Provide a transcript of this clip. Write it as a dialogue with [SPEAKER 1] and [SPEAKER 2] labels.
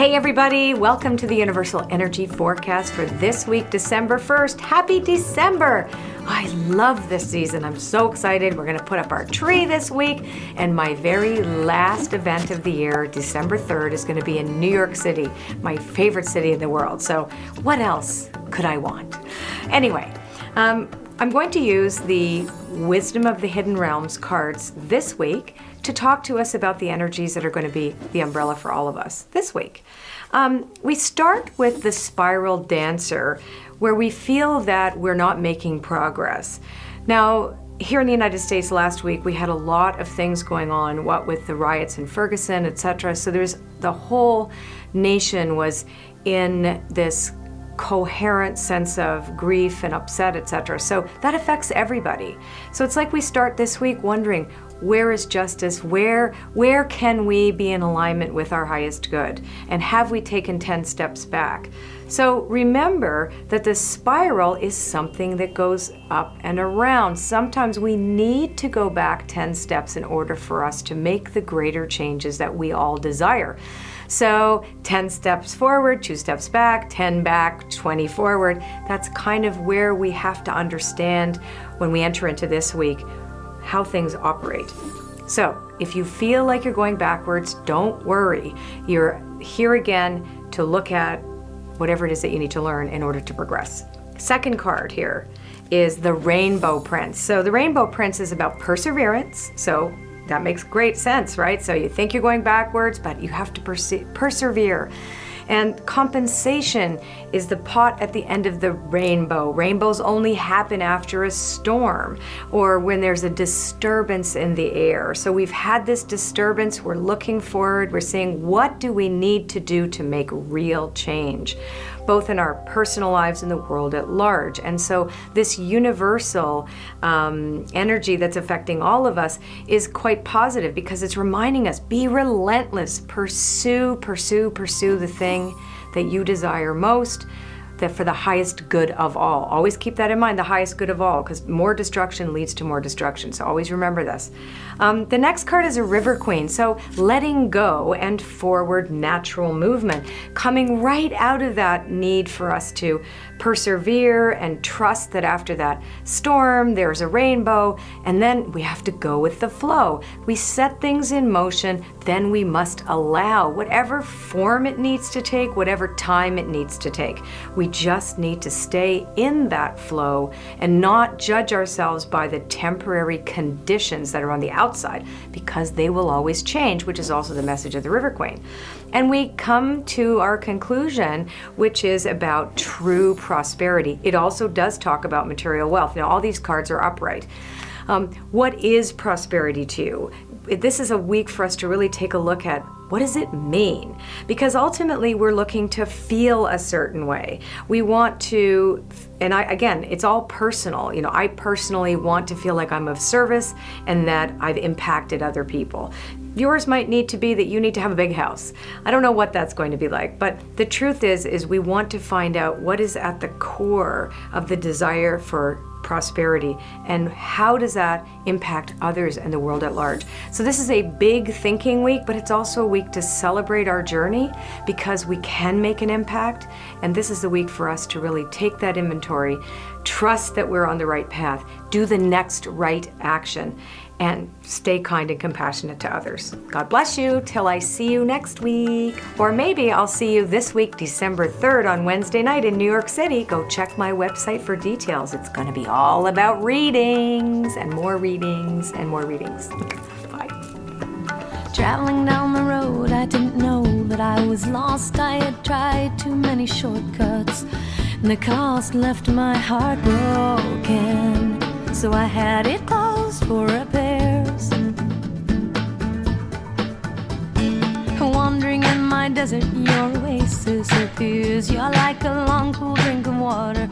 [SPEAKER 1] Hey everybody, welcome to the Universal Energy Forecast for this week, December 1st. Happy December! I love this season. I'm so excited. We're going to put up our tree this week, and my very last event of the year, December 3rd, is going to be in New York City, my favorite city in the world. So what else could I want? Anyway, I'm going to use the Wisdom of the Hidden Realms cards this week to talk to us about the energies that are going to be the umbrella for all of us this week. We start with the Spiral Dancer, where we feel that we're not making progress. Now, here in the United States last week, we had a lot of things going on, what with the riots in Ferguson, etc. So the whole nation was in this coherent sense of grief and upset, etc. So that affects everybody. So it's like we start this week wondering, where is justice? Where can we be in alignment with our highest good? And have we taken 10 steps back? So remember that the spiral is something that goes up and around. Sometimes we need to go back 10 steps in order for us to make the greater changes that we all desire. So 10 steps forward, 2 steps back, 10 back, 20 forward. That's kind of where we have to understand when we enter into this week how things operate. So if you feel like you're going backwards, don't worry. You're here again to look at whatever it is that you need to learn in order to progress. Second card here is the Rainbow Prince. So the Rainbow Prince is about perseverance. So that makes great sense, right? So you think you're going backwards, but you have to persevere. And compensation is the pot at the end of the rainbow. Rainbows only happen after a storm or when there's a disturbance in the air. So we've had this disturbance, we're looking forward, we're saying, what do we need to do to make real change, both in our personal lives and the world at large? And so this universal energy that's affecting all of us is quite positive because it's reminding us, be relentless, pursue the thing that you desire most, that for the highest good of all. Always keep that in mind, the highest good of all, because more destruction leads to more destruction. So always remember this. The next card is a River Queen. So letting go and forward natural movement, coming right out of that need for us to persevere and trust that after that storm, there's a rainbow, and then we have to go with the flow. We set things in motion, then we must allow whatever form it needs to take, whatever time it needs to take. We just need to stay in that flow and not judge ourselves by the temporary conditions that are on the outside, because they will always change, which is also the message of the River Queen. And we come to our conclusion, which is about true prosperity. It also does talk about material wealth. Now, all these cards are upright. What is prosperity to you? This is a week for us to really take a look at, what does it mean? Because ultimately we're looking to feel a certain way. We want to, and again, it's all personal. You know, I personally want to feel like I'm of service and that I've impacted other people. Yours might need to be that you need to have a big house. I don't know what that's going to be like, but the truth is we want to find out what is at the core of the desire for prosperity and how does that impact others and the world at large. So this is a big thinking week, but it's also a week to celebrate our journey because we can make an impact, and this is the week for us to really take that inventory, trust that we're on the right path, do the next right action, and stay kind and compassionate to others. God bless you till I see you next week. Or maybe I'll see you this week, December 3rd on Wednesday night in New York City. Go check my website for details. It's going to be all about readings and more readings and more readings. Bye.
[SPEAKER 2] Traveling down the road, I didn't know that I was lost. I had tried too many shortcuts, and the cost left my heart broken. So I had it closed for repairs. Wandering in my desert, your oasis appears. You're like a long, cool drink of water.